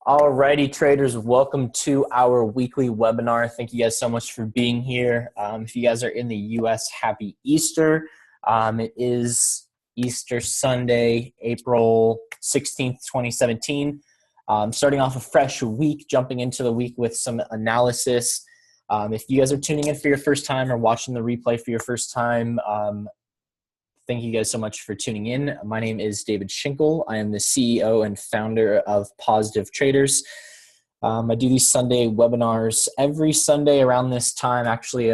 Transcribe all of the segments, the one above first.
Alrighty, traders, welcome to our weekly webinar. Thank you guys so much for being here. If you guys are in the US, happy Easter. It is Easter Sunday, April 16th, 2017. Starting off a fresh week, jumping into the week with some analysis. If you guys are tuning in for your first time or watching the replay for your first time, thank you guys so much for tuning in. My name is David Schinkel. I am the CEO and founder of Positive Traders. I do these Sunday webinars every Sunday around this time. Actually,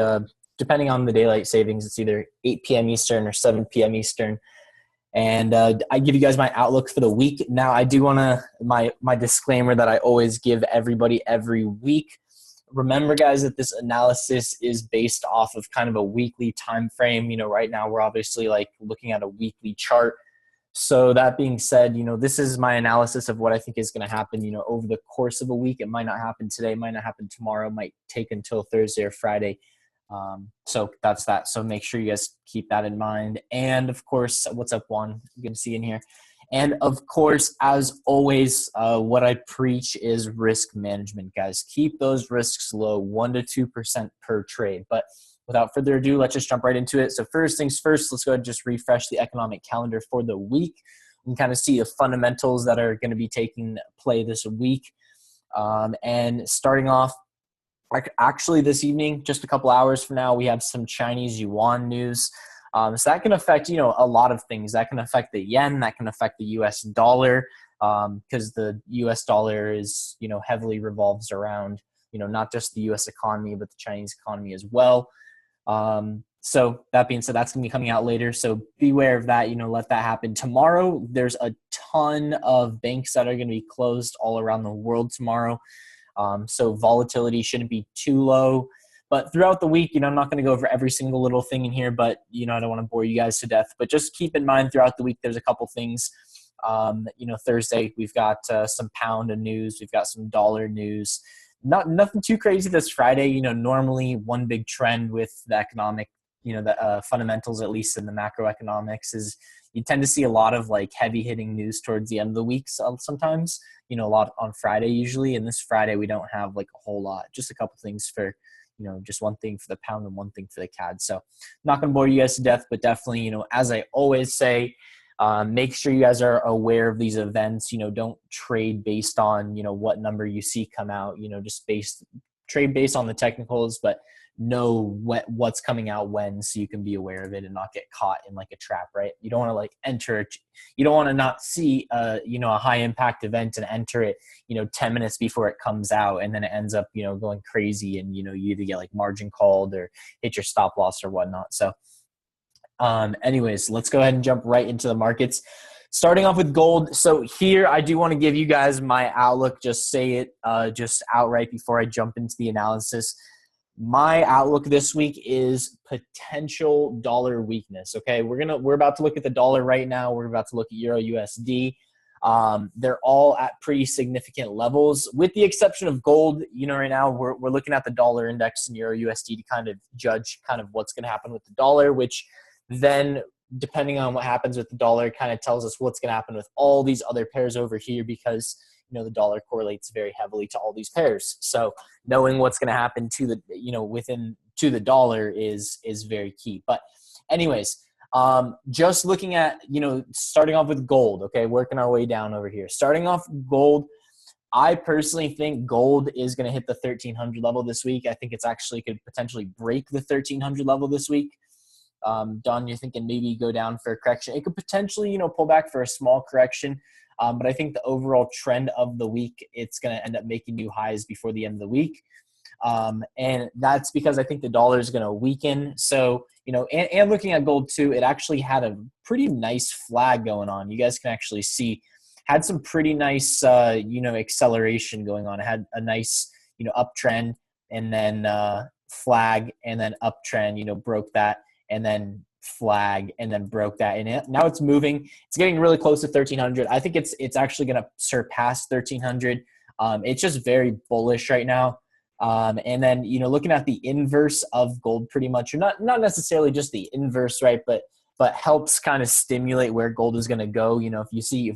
depending on the daylight savings, it's either 8 p.m. Eastern or 7 p.m. Eastern. And I give you guys my outlook for the week. Now, I do want to, my disclaimer that I always give everybody every week. Remember, guys, that this analysis is based off of kind of a weekly time frame. You know, right now we're obviously like looking at a weekly chart. So that being said, you know, this is my analysis of what I think is going to happen, you know, over the course of a week. It might not happen today, might not happen tomorrow, might take until Thursday or Friday. So that's that. So make sure you guys keep that in mind. And of course, what's up, Juan? You can see in here. And of course, as always, what I preach is risk management, guys. Keep those risks low, 1 to 2% per trade. But without further ado, let's just jump right into it. So first things first, let's go ahead and just refresh the economic calendar for the week. We can kind of see the fundamentals that are going to be taking play this week. And starting off, actually this evening, just a couple hours from now, we have some Chinese yuan news. So that can affect, you know, a lot of things. That can affect the yen, that can affect the US dollar, because the US dollar is, you know, heavily revolves around, you know, not just the US economy, but the Chinese economy as well. So that being said, that's going to be coming out later. So beware of that, you know, let that happen. Tomorrow, there's a ton of banks that are going to be closed all around the world tomorrow. So volatility shouldn't be too low. But throughout the week, you know, I'm not going to go over every single little thing in here, but, you know, I don't want to bore you guys to death. But just keep in mind throughout the week, there's a couple things. You know, Thursday, we've got some pound news. We've got some dollar news. Nothing too crazy this Friday. You know, normally one big trend with the economic, you know, the fundamentals, at least in the macroeconomics, is you tend to see a lot of like heavy hitting news towards the end of the week sometimes, you know, a lot on Friday usually. And this Friday, we don't have like a whole lot, just a couple things for, you know, just one thing for the pound and one thing for the CAD. So not going to bore you guys to death, but definitely, you know, as I always say, make sure you guys are aware of these events. You know, don't trade based on, you know, what number you see come out, you know, just trade based on the technicals, but know what's coming out when, so you can be aware of it and not get caught in like a trap, right? You don't want to like you don't want to not see you know, a high impact event and enter it, you know, 10 minutes before it comes out, and then it ends up, you know, going crazy, and, you know, you either get like margin called or hit your stop loss or whatnot. So anyways, let's go ahead and jump right into the markets. Starting off with gold. So here I do want to give you guys my outlook, just say it just outright before I jump into the analysis. My outlook this week is potential dollar weakness. Okay, we're about to look at the dollar right now. We're about to look at Euro USD. They're all at pretty significant levels, with the exception of gold. You know, right now we're looking at the dollar index and Euro USD to kind of judge kind of what's going to happen with the dollar, which then, depending on what happens with the dollar, kind of tells us what's going to happen with all these other pairs over here, because, you know, the dollar correlates very heavily to all these pairs. So knowing what's going to happen to the, you know, to the dollar is very key. But anyways, just looking at, you know, starting off with gold, okay, working our way down over here. Starting off gold, I personally think gold is going to hit the 1300 level this week. I think it's actually could potentially break the 1300 level this week. Don, you're thinking maybe go down for a correction. It could potentially, you know, pull back for a small correction. But I think the overall trend of the week, it's going to end up making new highs before the end of the week. And that's because I think the dollar is going to weaken. So, you know, and looking at gold too, it actually had a pretty nice flag going on. You guys can actually see, had some pretty nice, you know, acceleration going on. It had a nice, you know, uptrend, and then flag, and then uptrend, you know, broke that, and then flag, and then broke that, and now it's moving. It's getting really close to 1300. I think it's actually going to surpass 1300. It's just very bullish right now. And then, you know, looking at the inverse of gold, pretty much, or not necessarily just the inverse, right, but helps kind of stimulate where gold is going to go. You know, if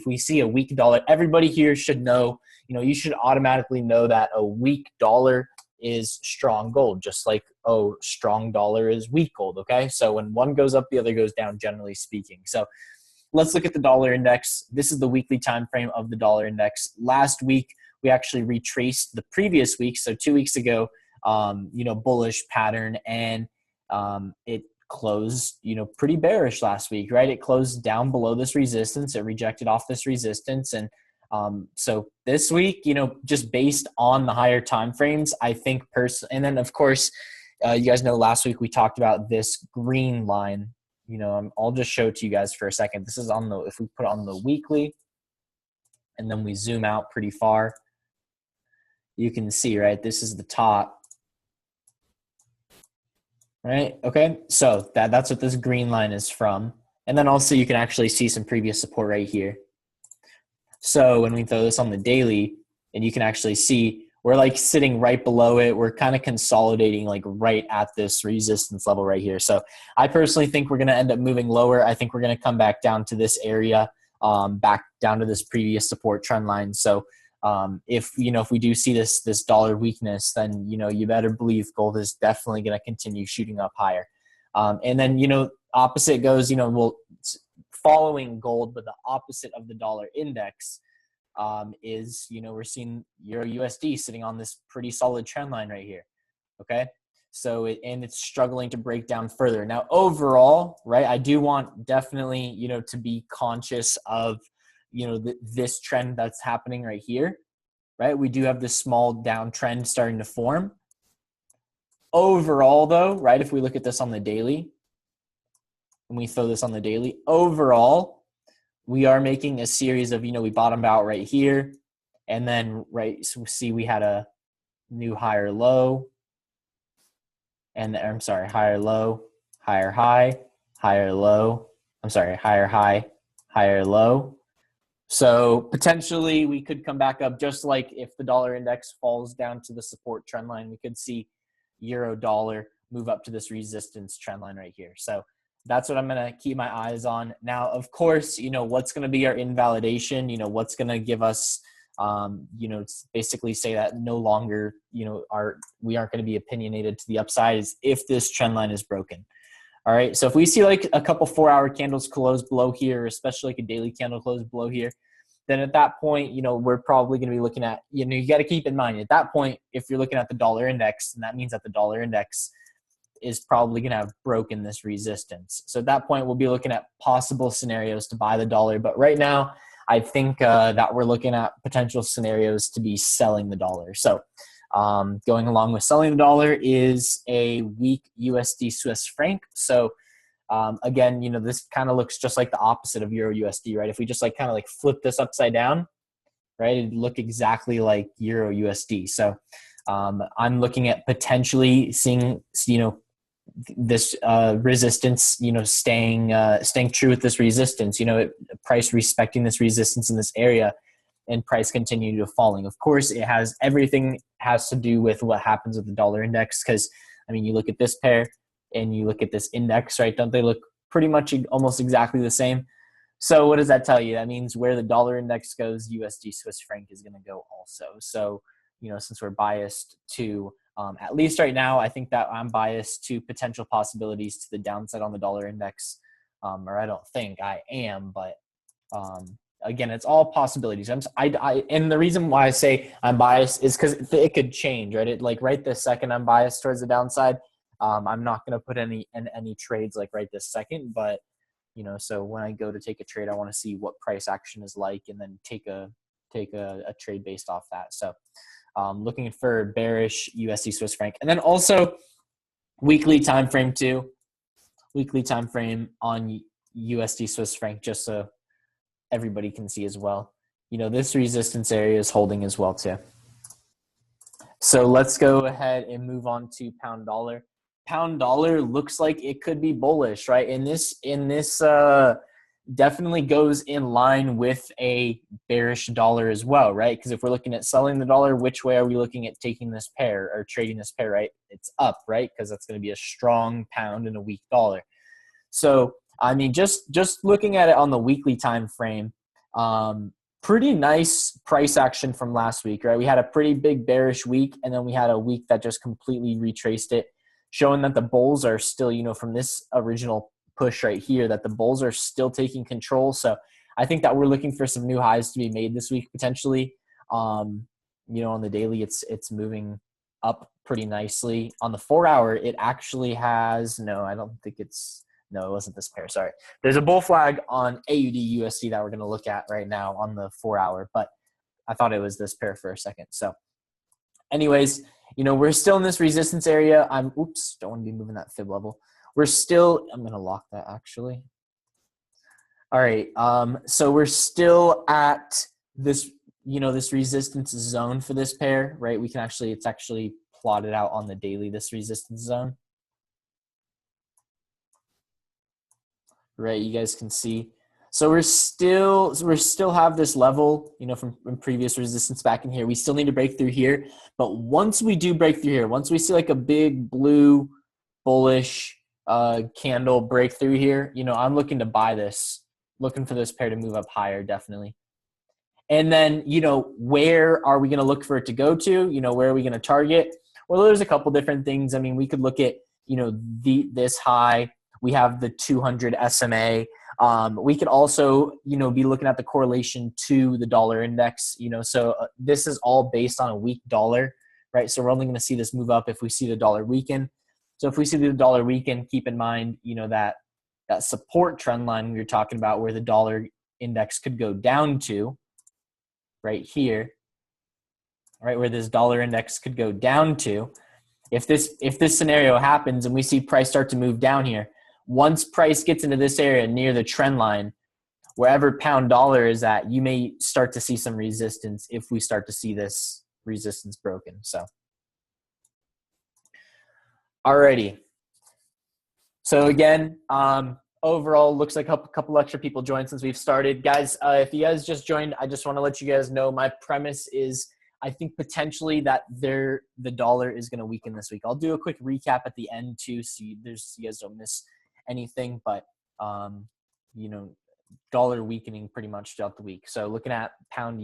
we see a weak dollar, everybody here should know, you should automatically know that a weak dollar is strong gold, just like, oh, strong dollar is weak gold, okay? So when one goes up, the other goes down, generally speaking. So let's look at the dollar index. This is the weekly time frame of the dollar index. Last week, we actually retraced the previous week, so 2 weeks ago, bullish pattern, and it closed, pretty bearish last week, right? It closed down below this resistance. It rejected off this resistance, and so this week, just based on the higher time frames, I think and then of course, you guys know last week we talked about this green line. I'll just show it to you guys for a second. This is if we put it on the weekly, and then we zoom out pretty far, you can see, right? This is the top, right? Okay, so that's what this green line is from. And then also you can actually see some previous support right here. So when we throw this on the daily, and you can actually see we're like sitting right below it. We're kind of consolidating like right at this resistance level right here. So I personally think we're going to end up moving lower. I think we're going to come back down to this area, back down to this previous support trend line. So if we do see this dollar weakness, then you better believe gold is definitely going to continue shooting up higher. And then opposite goes following gold, but the opposite of the dollar index is we're seeing Euro USD sitting on this pretty solid trend line right here. Okay, so it's struggling to break down further. Now overall, right, I do want definitely to be conscious of this trend that's happening right here, right? We do have this small downtrend starting to form. Overall though, right, if we look at this on the daily, and we throw this on the daily, overall, we are making a series of, we bottomed out right here, and then, right, so see we had a new higher low, and I'm sorry, higher low, higher high, higher low, I'm sorry, higher high, higher low. So potentially we could come back up, just like if the dollar index falls down to the support trend line, we could see euro dollar move up to this resistance trend line right here. So that's what I'm going to keep my eyes on. Now, of course, what's going to be our invalidation, what's going to give us, basically say that no longer, we aren't going to be opinionated to the upside, is if this trend line is broken. All right. So if we see like a couple 4-hour candles close below here, especially like a daily candle close below here, then at that point, we're probably going to be looking at, you got to keep in mind at that point, if you're looking at the dollar index, and that means that the dollar index is probably going to have broken this resistance. So at that point, we'll be looking at possible scenarios to buy the dollar. But right now, I think that we're looking at potential scenarios to be selling the dollar. So going along with selling the dollar is a weak USD Swiss franc. So again, this kind of looks just like the opposite of Euro USD, right? If we just kind of flip this upside down, right, it'd look exactly like Euro USD. So I'm looking at potentially seeing, this resistance, staying true with this resistance, price respecting this resistance in this area, and price continue to falling. Of course, everything has to do with what happens with the dollar index, because you look at this pair and you look at this index, right? Don't they look pretty much almost exactly the same? So what does that tell you? That means where the dollar index goes, USD Swiss franc is going to go also. So since we're biased to at least right now, I think that I'm biased to potential possibilities to the downside on the dollar index, or I don't think I am, but again, it's all possibilities. And the reason why I say I'm biased is because it could change, right? Right this second, I'm biased towards the downside. I'm not going to put any trades right this second, but so when I go to take a trade, I want to see what price action is like, and then take a trade based off that. So looking for bearish USD Swiss franc, and then also weekly time frame too. Weekly time frame on USD Swiss franc, just so everybody can see as well. This resistance area is holding as well too. So let's go ahead and move on to pound dollar. Pound dollar looks like it could be bullish, right? In this definitely goes in line with a bearish dollar as well, right? Because if we're looking at selling the dollar, which way are we looking at taking this pair or trading this pair, right? It's up, right? Because that's going to be a strong pound and a weak dollar. So, just looking at it on the weekly time frame, pretty nice price action from last week, right? We had a pretty big bearish week, and then we had a week that just completely retraced it, showing that the bulls are still, from this original push right here, that the bulls are still taking control. So I think that we're looking for some new highs to be made this week potentially. On the daily, it's moving up pretty nicely. On the 4-hour, it actually has it wasn't this pair. Sorry. There's a bull flag on AUD USD that we're going to look at right now on the 4-hour, but I thought it was this pair for a second. So anyways, we're still in this resistance area. Don't want to be moving that fib level. I'm going to lock that actually. All right. So we're still at this, this resistance zone for this pair, right? It's actually plotted out on the daily, this resistance zone. Right, you guys can see. So we still have this level, from previous resistance back in here. We still need to break through here. But once we do break through here, once we see like a big blue bullish candle breakthrough here, I'm looking to buy this, looking for this pair to move up higher, definitely. And then, where are we going to look for it to go to? Where are we going to target? Well, there's a couple different things. I mean, we could look at, this high. We have the 200 SMA. We could also, be looking at the correlation to the dollar index, so this is all based on a weak dollar, right? So we're only going to see this move up if we see the dollar weaken. So if we see the dollar weaken, keep in mind, that support trend line we were talking about where the dollar index could go down to right here, right? Where this dollar index could go down to. If this scenario happens and we see price start to move down here, once price gets into this area near the trend line, wherever pound dollar is at, you may start to see some resistance if we start to see this resistance broken. So, alrighty. So again, overall, looks like a couple extra people joined since we've started. Guys, if you guys just joined, I just want to let you guys know my premise is I think potentially that the dollar is going to weaken this week. I'll do a quick recap at the end too, so you guys don't miss anything, but dollar weakening pretty much throughout the week. So looking at pound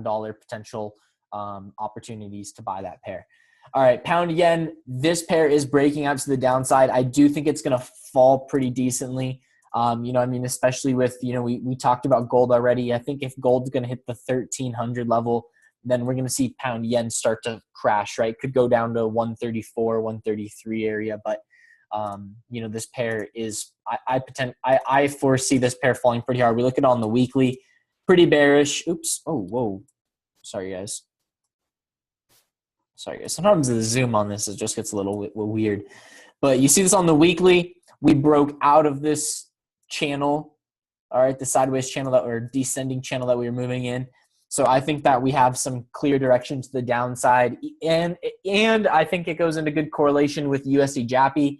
dollar potential opportunities to buy that pair. All right, pound yen, this pair is breaking out to the downside. I do think it's going to fall pretty decently. Especially with, we talked about gold already. I think if gold's going to hit the 1300 level, then we're going to see pound yen start to crash, right? Could go down to 134, 133 area, but this pair is, I foresee this pair falling pretty hard. We look at it on the weekly, pretty bearish. Oops. Oh, whoa. Sorry, guys. Sometimes the zoom on this just gets a little weird. But you see this on the weekly. We broke out of this channel, all right, the sideways channel or descending channel that we were moving in. So I think that we have some clear direction to the downside. And I think it goes into good correlation with USD JAPI.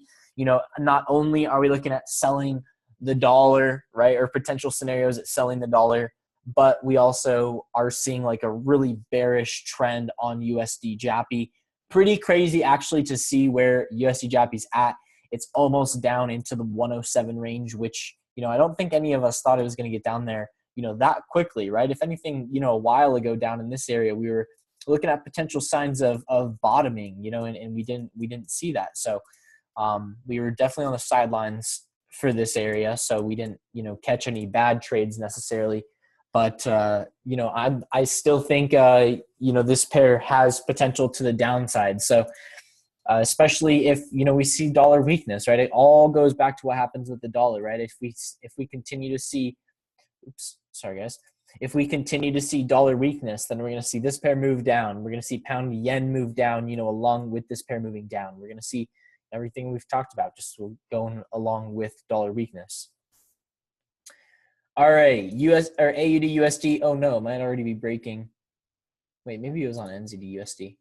Not only are we looking at selling the dollar, right, or potential scenarios at selling the dollar, but we also are seeing like a really bearish trend on USD JAPI. Pretty crazy actually to see where USD JAPI's at. It's almost down into the 107 range, which, I don't think any of us thought it was going to get down there, that quickly, right? If anything, a while ago down in this area, we were looking at potential signs of bottoming, and we didn't see that. So we were definitely on the sidelines for this area. So we didn't, catch any bad trades necessarily. But, I still think, this pair has potential to the downside. So especially if, we see dollar weakness, right? It all goes back to what happens with the dollar, right? If we continue to see, if we continue to see dollar weakness, then we're going to see this pair move down. We're going to see pound yen move down, along with this pair moving down. We're going to see everything we've talked about just going along with dollar weakness. All right, US or AUD USD. Oh no, might already be breaking. Wait, maybe it was on NZD USD.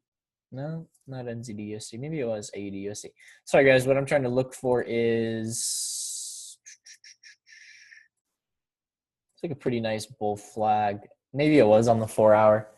No, not NZD USD. Maybe it was AUD USD. Sorry guys, what I'm trying to look for is it's like a pretty nice bull flag. Maybe it was on the 4-hour.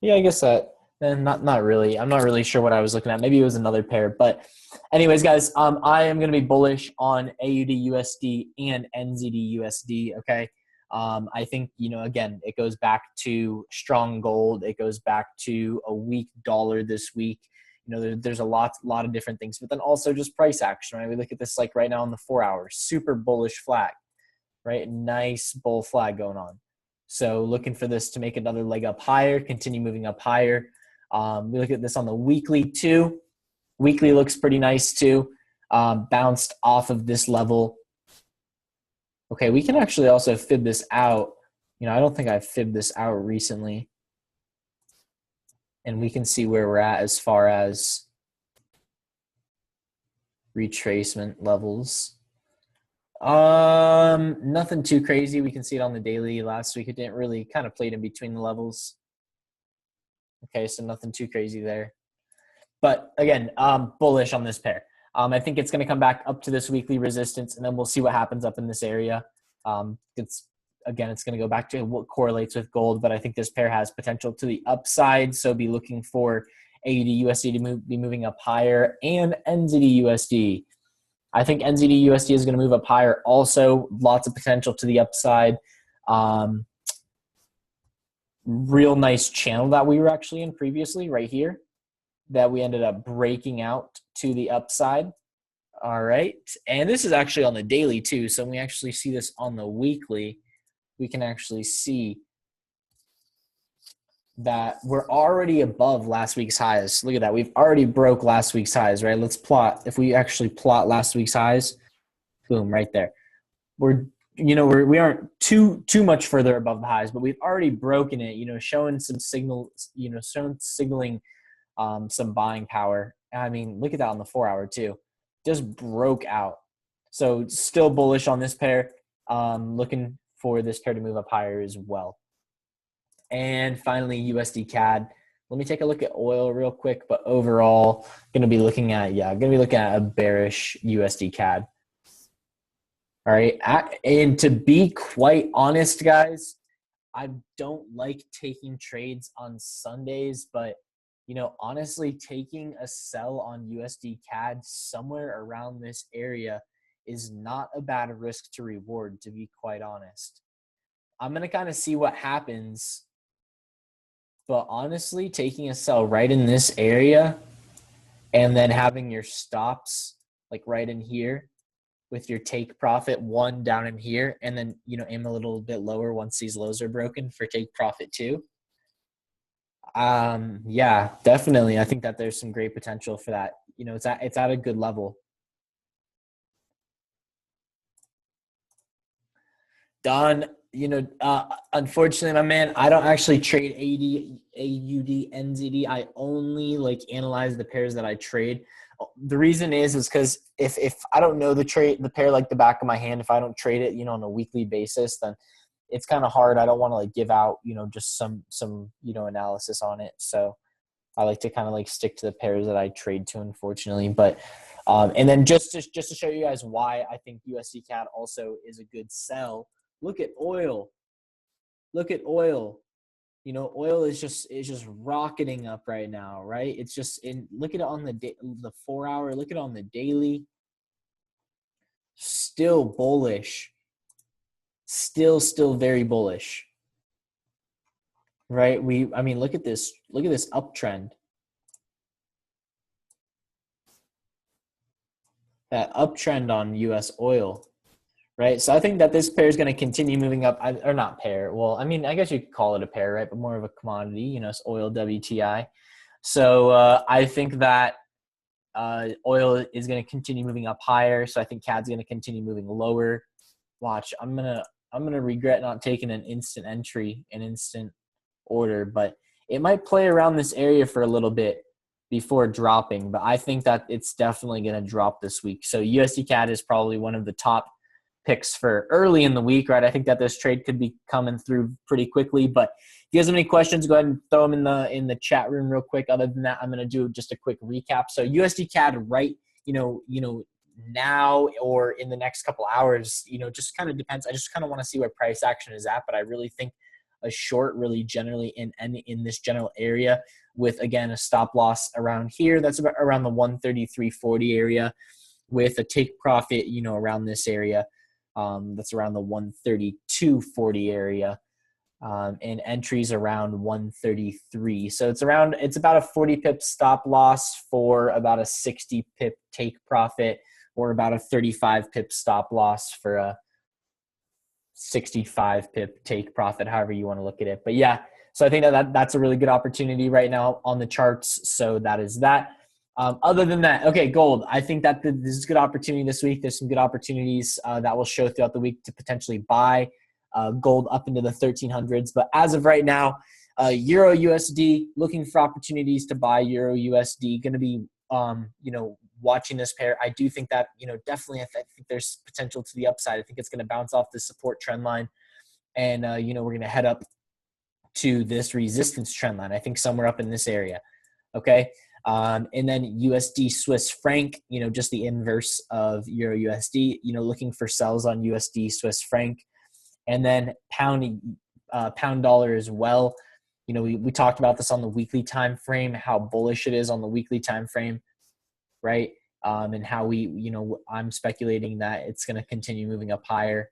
Yeah, I guess that. Not really. I'm not really sure what I was looking at. Maybe it was another pair. But anyways, guys, I am going to be bullish on AUD USD and NZD USD, okay? I think, again, it goes back to strong gold. It goes back to a weak dollar this week. There's a lot of different things, but then also just price action, right? We look at this like right now on the 4 hours, super bullish flag, right? Nice bull flag going on. So looking for this to make another leg up higher, continue moving up higher. We look at this on the weekly too. Weekly looks pretty nice too. Bounced off of this level. Okay, we can actually also fib this out. I don't think I've fibbed this out recently. And we can see where we're at as far as retracement levels. Nothing too crazy. We can see it on the daily. Last week it didn't really kind of played in between the levels. Okay, so nothing too crazy there. But again, bullish on this pair. I think it's going to come back up to this weekly resistance, and then we'll see what happens up in this area. It's going to go back to what correlates with gold, but I think this pair has potential to the upside. So be looking for AUD USD to be moving up higher, and NZD USD. I think NZD USD is going to move up higher. Also, lots of potential to the upside. Real nice channel that we were actually in previously, right here, that we ended up breaking out to the upside. All right. And this is actually on the daily too. So when we actually see this on the weekly, we can actually see that we're already above last week's highs. Look at that. We've already broke last week's highs, right? Let's plot. If we actually plot last week's highs, boom, right there. We aren't too much further above the highs, but we've already broken it, showing some signals, signaling some buying power. I mean, look at that on the 4 hour too. Just broke out. So still bullish on this pair. Looking for this pair to move up higher as well. And finally, USDCAD. Let me take a look at oil real quick, but overall, going to be looking at a bearish USDCAD. All right. And to be quite honest, guys, I don't like taking trades on Sundays, but honestly, taking a sell on USD CAD somewhere around this area is not a bad risk to reward, to be quite honest. I'm going to kind of see what happens. But honestly, taking a sell right in this area and then having your stops like right in here with your take profit 1 down in here, and then, aim a little bit lower once these lows are broken for take profit 2. Yeah, definitely. I think that there's some great potential for that. It's at a good level. Don, unfortunately, my man, I don't actually trade AUD, NZD. I only analyze the pairs that I trade. The reason is because if I don't know the pair like the back of my hand, if I don't trade it, on a weekly basis, then it's kind of hard. I don't want to give out, just some analysis on it. So I like to kind of stick to the pairs that I trade to, unfortunately. But and then just to show you guys why I think USD CAD also is a good sell. Look at oil. Look at oil. Oil is just rocketing up right now, right? It's just look at it on the 4 hour. Look at it on the daily. Still bullish. Still very bullish. Right? Look at this. Look at this uptrend. That uptrend on US oil. Right? So I think that this pair is going to continue moving up, or not pair. Well, I guess you could call it a pair, right? But more of a commodity, it's oil WTI. So I think that oil is going to continue moving up higher. So I think CAD's going to continue moving lower. Watch, I'm gonna regret not taking an instant entry, an instant order, but it might play around this area for a little bit before dropping. But I think that it's definitely going to drop this week. So USD CAD is probably one of the top picks for early in the week, right? I think that this trade could be coming through pretty quickly. But if you guys have any questions, go ahead and throw them in the chat room real quick. Other than that, I'm going to do just a quick recap. So USD CAD, right? Now or in the next couple hours, just kind of depends. I just kind of want to see where price action is at, but I really think a short really generally in this general area with, again, a stop loss around here. That's about around the 133.40 area with a take profit, around this area. That's around the 132.40 area. And entries around 133. So it's about a 40 pip stop loss for about a 60 pip take profit, or about a 35 pip stop loss for a 65 pip take profit, however you want to look at it. But yeah, so I think that's a really good opportunity right now on the charts. So that is that. Other than that, okay, gold. I think that this is a good opportunity this week. There's some good opportunities that will show throughout the week to potentially buy gold up into the 1300s. But as of right now, Euro USD, looking for opportunities to buy Euro USD. Going to be, watching this pair. I do think that, definitely I think there's potential to the upside. I think it's going to bounce off the support trend line. And, we're going to head up to this resistance trend line. I think somewhere up in this area. Okay. And then USD Swiss franc, just the inverse of Euro USD, looking for sells on USD Swiss franc. And then pound dollar as well. We talked about this on the weekly time frame, how bullish it is on the weekly time frame, right? And how I'm speculating that it's going to continue moving up higher.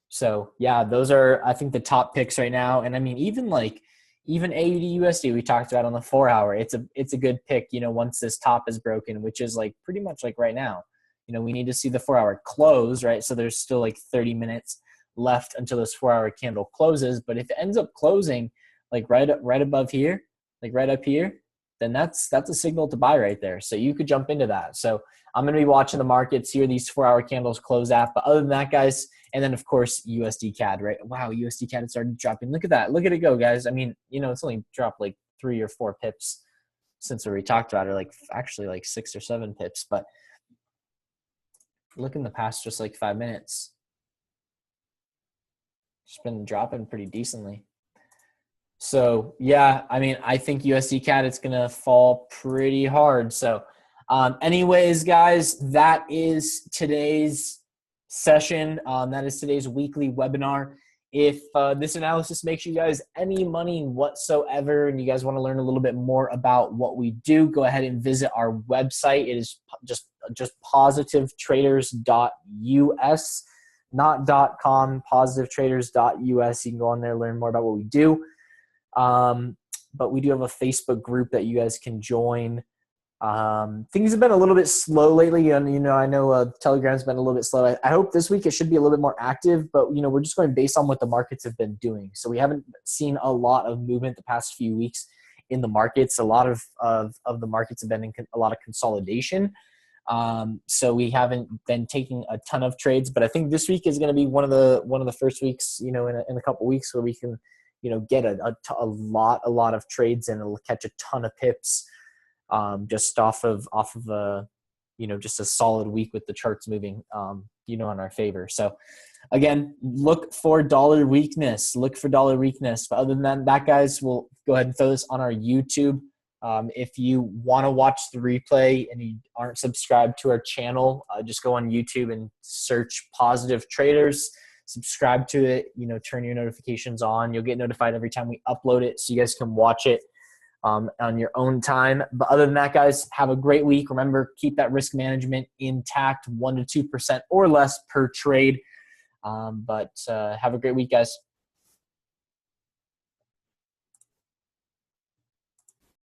So yeah, those are, I think, the top picks right now. And I mean, even AUD USD we talked about on the 4 hour, it's a good pick, once this top is broken, which is like pretty much like right now. We need to see the 4 hour close, right? So there's still like 30 minutes left until this 4 hour candle closes. But if it ends up closing like right above here, like right up here, then that's a signal to buy right there. So you could jump into that. So I'm going to be watching the market, see where these 4 hour candles close at. But other than that, guys, and then of course USDCAD, right? Wow, USDCAD is already dropping. Look at that. Look at it go, guys. I mean, it's only dropped like 3 or 4 pips since we talked about it, like actually like 6 or 7 pips. But look in the past just like 5 minutes. It's been dropping pretty decently. So yeah, I mean, I think USDCAD, it's going to fall pretty hard. So anyways, guys, that is today's session. That is today's weekly webinar. If this analysis makes you guys any money whatsoever and you guys want to learn a little bit more about what we do, go ahead and visit our website. It is just positivetraders.us, not .com, positivetraders.us. You can go on there, learn more about what we do. But we do have a Facebook group that you guys can join. Things have been a little bit slow lately, and I know Telegram's been a little bit slow. I hope this week it should be a little bit more active, but we're just going based on what the markets have been doing. So we haven't seen a lot of movement the past few weeks in the markets. A lot of the markets have been in a lot of consolidation. So we haven't been taking a ton of trades, but I think this week is going to be one of the first weeks, in a couple weeks where we can, get a lot of trades and it'll catch a ton of pips. Just off of a, just a solid week with the charts moving, in our favor. So again, look for dollar weakness. But other than that, guys, we'll go ahead and throw this on our YouTube. If you want to watch the replay and you aren't subscribed to our channel, just go on YouTube and search Positive Traders. Subscribe to it, turn your notifications on. You'll get notified every time we upload it so you guys can watch it on your own time. But other than that, guys, have a great week. Remember, keep that risk management intact, 1% to 2% or less per trade. But have a great week, guys.